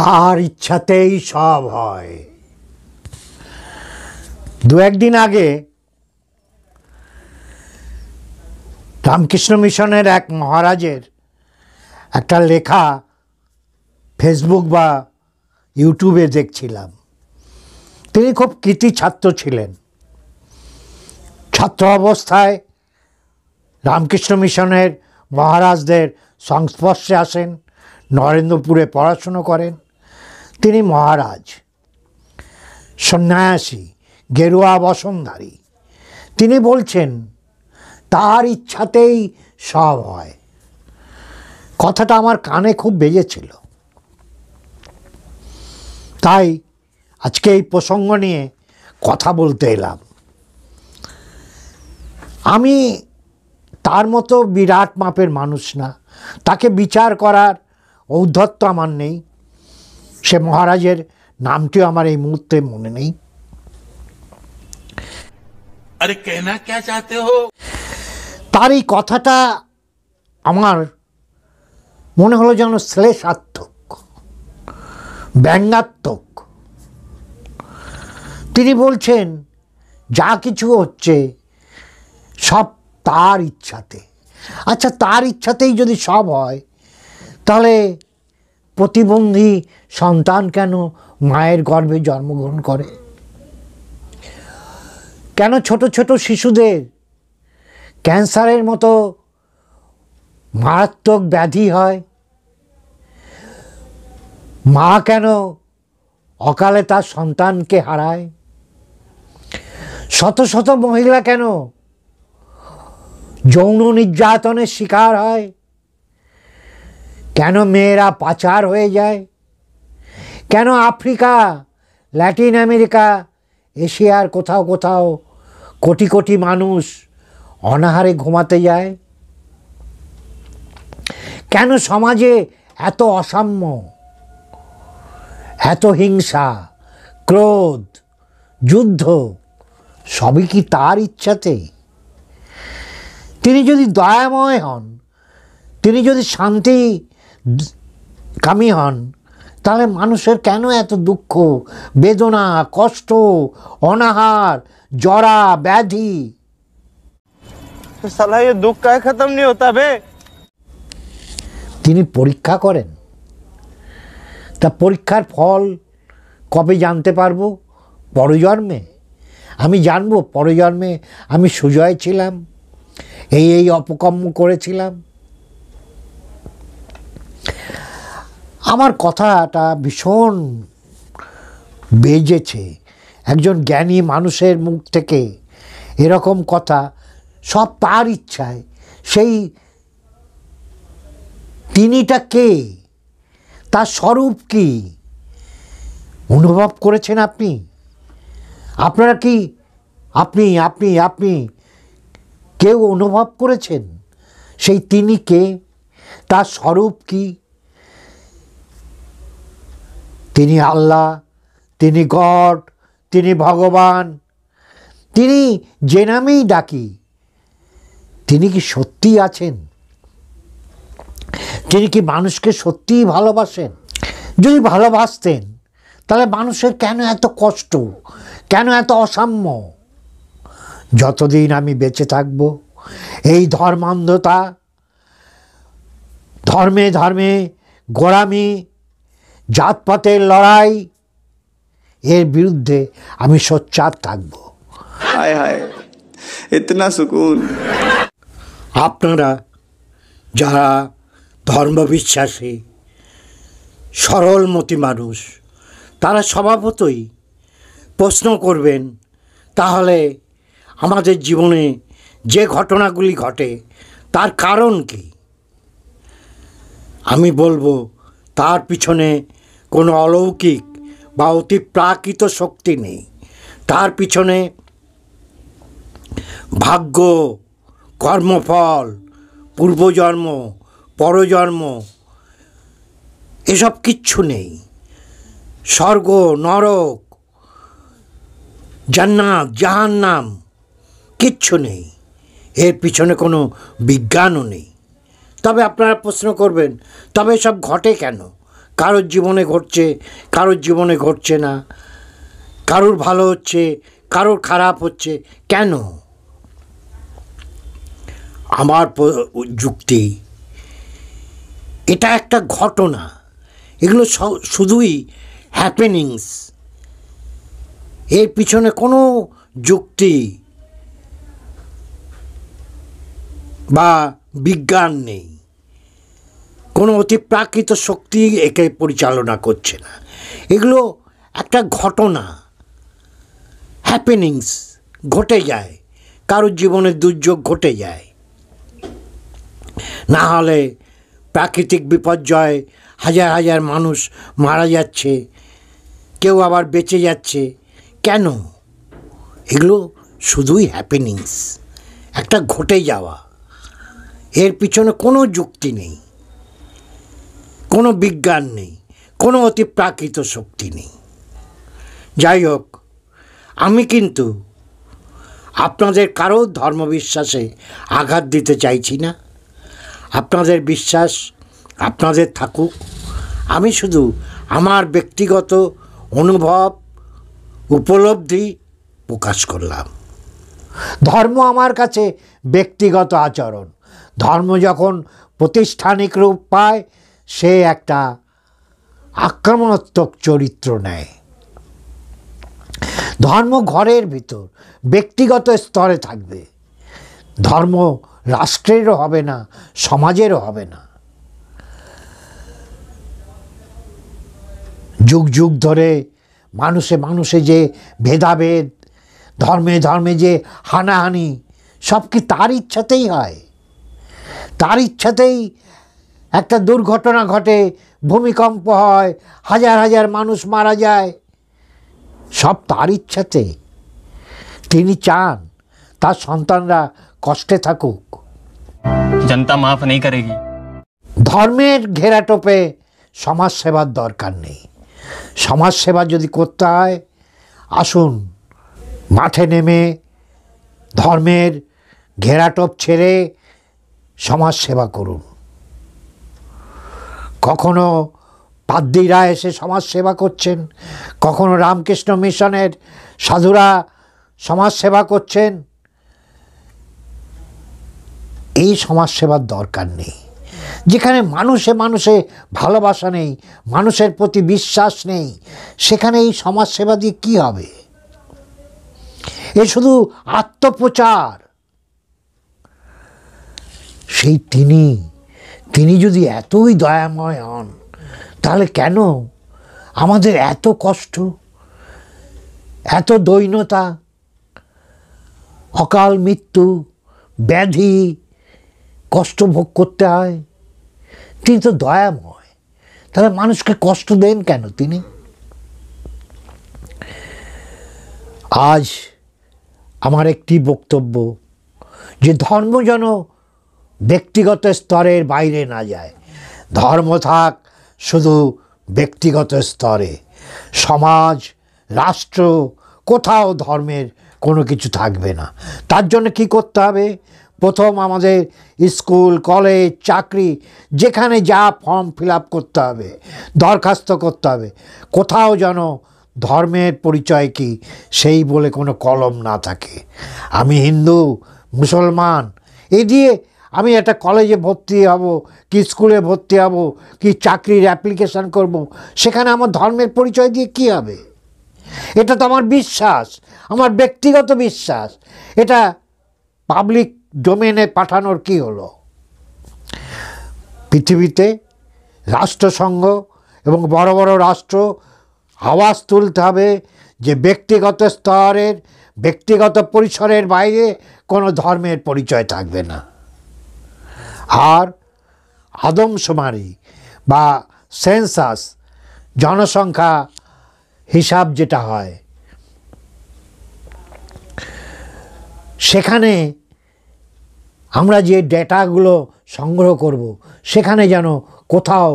তার ইচ্ছাতেই সব হয়। দু একদিন আগে রামকৃষ্ণ মিশনের এক মহারাজের একটা লেখা ফেসবুক বা ইউটিউবে দেখছিলাম। তিনি খুব কৃতী ছাত্র ছিলেন। ছাত্র অবস্থায় রামকৃষ্ণ মিশনের মহারাজদের সংস্পর্শে আসেন, নরেন্দ্রপুরে পড়াশুনো করেন। তিনি মহারাজ, সন্ন্যাসী, গেরুয়া বসনধারী। তিনি বলছেন তার ইচ্ছাতেই সব হয়। কথাটা আমার কানে খুব বেজেছিল। তাই আজকে এই প্রসঙ্গ নিয়ে কথা বলতে এলাম। আমি তার মতো বিরাট মাপের মানুষ না, তাকে বিচার করার ঔদ্ধত্য আমার নেই। সে মহারাজের নামটিও আমার এই মুহূর্তে মনে নেই। আরে কেনা কে চাতে হো? তার এই কথাটা আমার মনে হলো যেন শ্লেষাত্মক, ব্যঙ্গাত্মক। তিনি বলছেন যা কিছু হচ্ছে সব তার ইচ্ছাতে। আচ্ছা, তার ইচ্ছাতেই যদি সব হয়, তাহলে প্রতিবন্ধী সন্তান কেন মায়ের গর্ভে জন্মগ্রহণ করে? কেন ছোট ছোট শিশুদের ক্যান্সারের মতো মারাত্মক ব্যাধি হয়? মা কেন অকালে তার সন্তানকে হারায়? শত শত মহিলা কেন যৌন নির্যাতনের শিকার হয়? কেন মেয়েরা পাচার হয়ে যায়? কেন আফ্রিকা, ল্যাটিন আমেরিকা, এশিয়ার কোথাও কোথাও কোটি কোটি মানুষ অনাহারে ঘুমাতে যায়? কেন সমাজে এত অসাম্য, এত হিংসা, ক্রোধ, যুদ্ধ? সবই কি তার ইচ্ছাতে? তিনি যদি দয়াময় হন, তিনি যদি শান্তি কামী হন, তাহলে মানুষের কেন এত দুঃখ, বেদনা, কষ্ট, অনাহার, জরা, ব্যাধি? साला ये दुख का खत्म नहीं होता बे। তিনি পরীক্ষা করেন। তা পরীক্ষার ফল কবে জানতে পারবো? পরজন্মে। আমি জানবো পরজন্মে আমি সুজয় ছিলাম, এই অপকর্ম করেছিলাম। আমার কথাটা ভীষণ বেজেছে। একজন জ্ঞানী মানুষের মুখ থেকে এরকম কথা, সব তার ইচ্ছায়। সেই তিনিটা কে? তার স্বরূপ কি অনুভব করেছেন আপনি? আপনারা কি আপনি আপনি আপনি কেউ অনুভব করেছেন সেই তিনি কে? তার স্বরূপ কি? তিনি আল্লাহ, তিনি গড, তিনি ভগবান। তিনি যে নামেই ডাকি, তিনি কি সত্যিই আছেন? তিনি কি মানুষকে সত্যিই ভালোবাসেন? যদি ভালোবাসতেন তাহলে মানুষের কেন এত কষ্ট, কেন এত অসাম্য? যতদিন আমি বেঁচে থাকব, এই ধর্মান্ধতা, ধর্মে ধর্মে গোঁড়ামি, জাতপাতের লড়াই, এর বিরুদ্ধে আমি সোচ্চার থাকব। हाय हाय इतना सुकून। আপনারা যারা ধর্মবিশ্বাসী, সরলমতি মানুষ, তারা স্বভাবতই প্রশ্ন করবেন, তাহলে আমাদের জীবনে যে ঘটনাগুলি ঘটে তার কারণ কি? আমি বলবো তার পিছনে কোনো অলৌকিক বা অতিপ্রাকৃত শক্তি নেই। তার পিছনে ভাগ্য, কর্মফল, পূর্বজন্ম, পরজন্ম এসব কিচ্ছু নেই। স্বর্গ, নরক, জান্নাত, জাহান্নাম কিচ্ছু নেই। এর পিছনে কোনো বিজ্ঞানও নেই। তবে আপনারা প্রশ্ন করবেন, তবে সব ঘটে কেন? কারোর জীবনে ঘটছে, কারোর জীবনে ঘটছে না, কারোর ভালো হচ্ছে, কারোর খারাপ হচ্ছে। কেন? আমার যুক্তি, এটা একটা ঘটনা, এগুলো শুধুই হ্যাপেনিংস, এর পিছনে কোনো যুক্তি বা বিজ্ঞান নেই, কোনো অতিপ্রাকৃত শক্তি একে পরিচালনা করছে না। এগুলো একটা ঘটনা, হ্যাপেনিংস, ঘটে যায়, কারোর জীবনে দুর্যোগ ঘটে যায়। না হলে প্রাকৃতিক বিপর্যয় হাজার হাজার মানুষ মারা যাচ্ছে, কেউ আবার বেঁচে যাচ্ছে। কেন? এগুলো শুধুই হ্যাপেনিংস, একটা ঘটে যাওয়া, এর পিছনে কোনো যুক্তি নেই, কোনো বিজ্ঞান নেই, কোনো অতিপ্রাকৃত শক্তি নেই। যাই হোক, আমি কিন্তু আপনাদের কারো ধর্মবিশ্বাসে আঘাত দিতে চাইছি না। আপনাদের বিশ্বাস আপনাদের থাকুক, আমি শুধু আমার ব্যক্তিগত অনুভব, উপলব্ধি প্রকাশ করলাম। ধর্ম আমার কাছে ব্যক্তিগত আচরণ, ধর্ম যখন প্রাতিষ্ঠানিক রূপ পায় সে একটা আক্রমণাত্মক চরিত্র নেয়। ধর্ম ঘরের ভিতর ব্যক্তিগত স্তরে থাকবে, ধর্ম রাষ্ট্রেরও হবে না, সমাজেরও হবে না। যুগ যুগ ধরে মানুষে মানুষে যে ভেদাভেদ, ধর্মে ধর্মে যে হানাহানি, সব কি তার ইচ্ছাতেই হয়? তার ইচ্ছাতেই একটা দুর্ঘটনা ঘটে, ভূমিকম্প হয়, হাজার হাজার মানুষ মারা যায়, সব তার ইচ্ছাতে। তিনি চান তার সন্তানরা কষ্টে থাকুক। जनता माफ नहीं करेगी। ধর্মের ঘেরাটোপে সমাজ সেবার দরকার নেই। সমাজ সেবা যদি করতে হয়, আসুন মাঠে নেমে ধর্মের ঘেরাটোপ ছেড়ে সমাজ সেবা করুন। কখনো পাদ্রীরা এসে সমাজ সেবা করছেন, কখনো রামকৃষ্ণ মিশনের সাধুরা সমাজ সেবা করছেন। এই সমাজ সেবার দরকার নেই। যেখানে মানুষে মানুষে ভালোবাসা নেই, মানুষের প্রতি বিশ্বাস নেই, সেখানে এই সমাজ সেবা দিয়ে কী হবে? এ শুধু আত্মপ্রচার। সেই তিনি যদি এতই দয়াময় হন, তাহলে কেন আমাদের এত কষ্ট, এত দৈন্যতা, অকাল মৃত্যু, ব্যাধি, কষ্ট ভোগ করতে হয়? তিনি তো দয়াময়, তাহলে মানুষকে কষ্ট দেন কেন তিনি? আজ আমার একটি বক্তব্য, যে ধর্ম যেন ব্যক্তিগত স্তরের বাইরে না যায়। ধর্ম থাক শুধু ব্যক্তিগত স্তরে, সমাজ, রাষ্ট্র, কোথাও ধর্মের কোনো কিছু থাকবে না। তার জন্য কি করতে হবে? প্রথম আমাদের স্কুল, কলেজ, চাকরি, যেখানে যা ফর্ম ফিল আপ করতে হবে, দরখাস্ত করতে হবে, কোথাও যেন ধর্মের পরিচয় কি সেই বলে কোনো কলম না থাকে। আমি হিন্দু, মুসলমান, এই দিয়ে আমি একটা কলেজে ভর্তি হব, কি স্কুলে ভর্তি হব, কি চাকরির অ্যাপ্লিকেশান করব, সেখানে আমার ধর্মের পরিচয় দিয়ে কী হবে? এটা তো আমার বিশ্বাস, আমার ব্যক্তিগত বিশ্বাস। এটা পাবলিক ডোমেনে পাঠানোর কি হলো? পৃথিবীতে রাষ্ট্রসংঘ এবং বড় বড় রাষ্ট্র আওয়াজ তুলতে হবে যে ব্যক্তিগত স্তরের, ব্যক্তিগত পরিসরের বাইরে কোনো ধর্মের পরিচয় থাকবে না। আর আদমশুমারি বা সেন্সাস, জনসংখ্যা হিসাব যেটা হয়, সেখানে আমরা যে ডেটাগুলো সংগ্রহ করব, সেখানে যেন কোথাও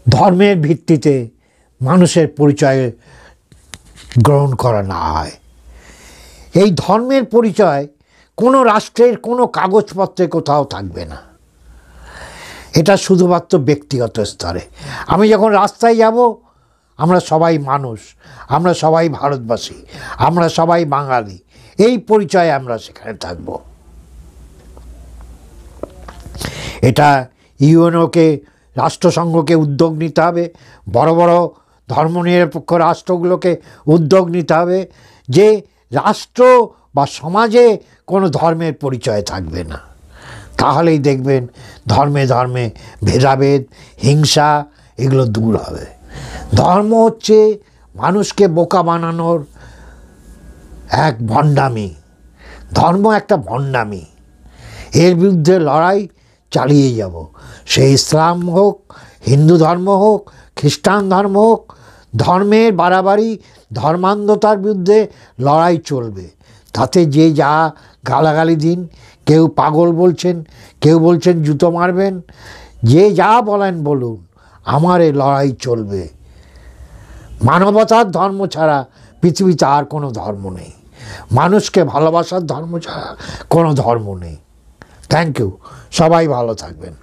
ধর্মের ভিত্তিতে মানুষের পরিচয় গ্রহণ করা না হয়। এই ধর্মের পরিচয় কোনো রাষ্ট্রের কোনো কাগজপত্রে কোথাও থাকবে না। এটা শুধুমাত্র ব্যক্তিগত স্তরে। আমি যখন রাস্তায় যাব, আমরা সবাই মানুষ, আমরা সবাই ভারতবাসী, আমরা সবাই বাঙালি, এই পরিচয়ে আমরা সেখানে থাকব। এটা ইউএনওকে, রাষ্ট্রসংঘকে উদ্যোগ নিতে হবে, বড় বড় ধর্মনিরপেক্ষ রাষ্ট্রগুলোকে উদ্যোগ নিতে হবে যে রাষ্ট্র বা সমাজে কোনো ধর্মের পরিচয় থাকবে না। তাহলেই দেখবেন ধর্মে ধর্মে ভেদাভেদ, হিংসা এগুলো দূর হবে। ধর্ম হচ্ছে মানুষকে বোকা বানানোর এক ভণ্ডামি। ধর্ম একটা ভণ্ডামি, এর বিরুদ্ধে লড়াই চালিয়ে যাব। সে ইসলাম হোক, হিন্দু ধর্ম হোক, খ্রিস্টান ধর্ম হোক, ধর্মের বাড়াবাড়ি, ধর্মান্ধতার বিরুদ্ধে লড়াই চলবে। তাতে যে যা গালাগালি দিন, কেউ পাগল বলছেন, কেউ বলছেন জুতো মারবেন, যে যা বলেন বলুন, আমার এই লড়াই চলবে। মানবতার ধর্ম ছাড়া পৃথিবীতে আর কোনো ধর্ম নেই, মানুষকে ভালোবাসার ধর্ম ছাড়া কোনো ধর্ম নেই। থ্যাংক ইউ, সবাই ভালো থাকবেন।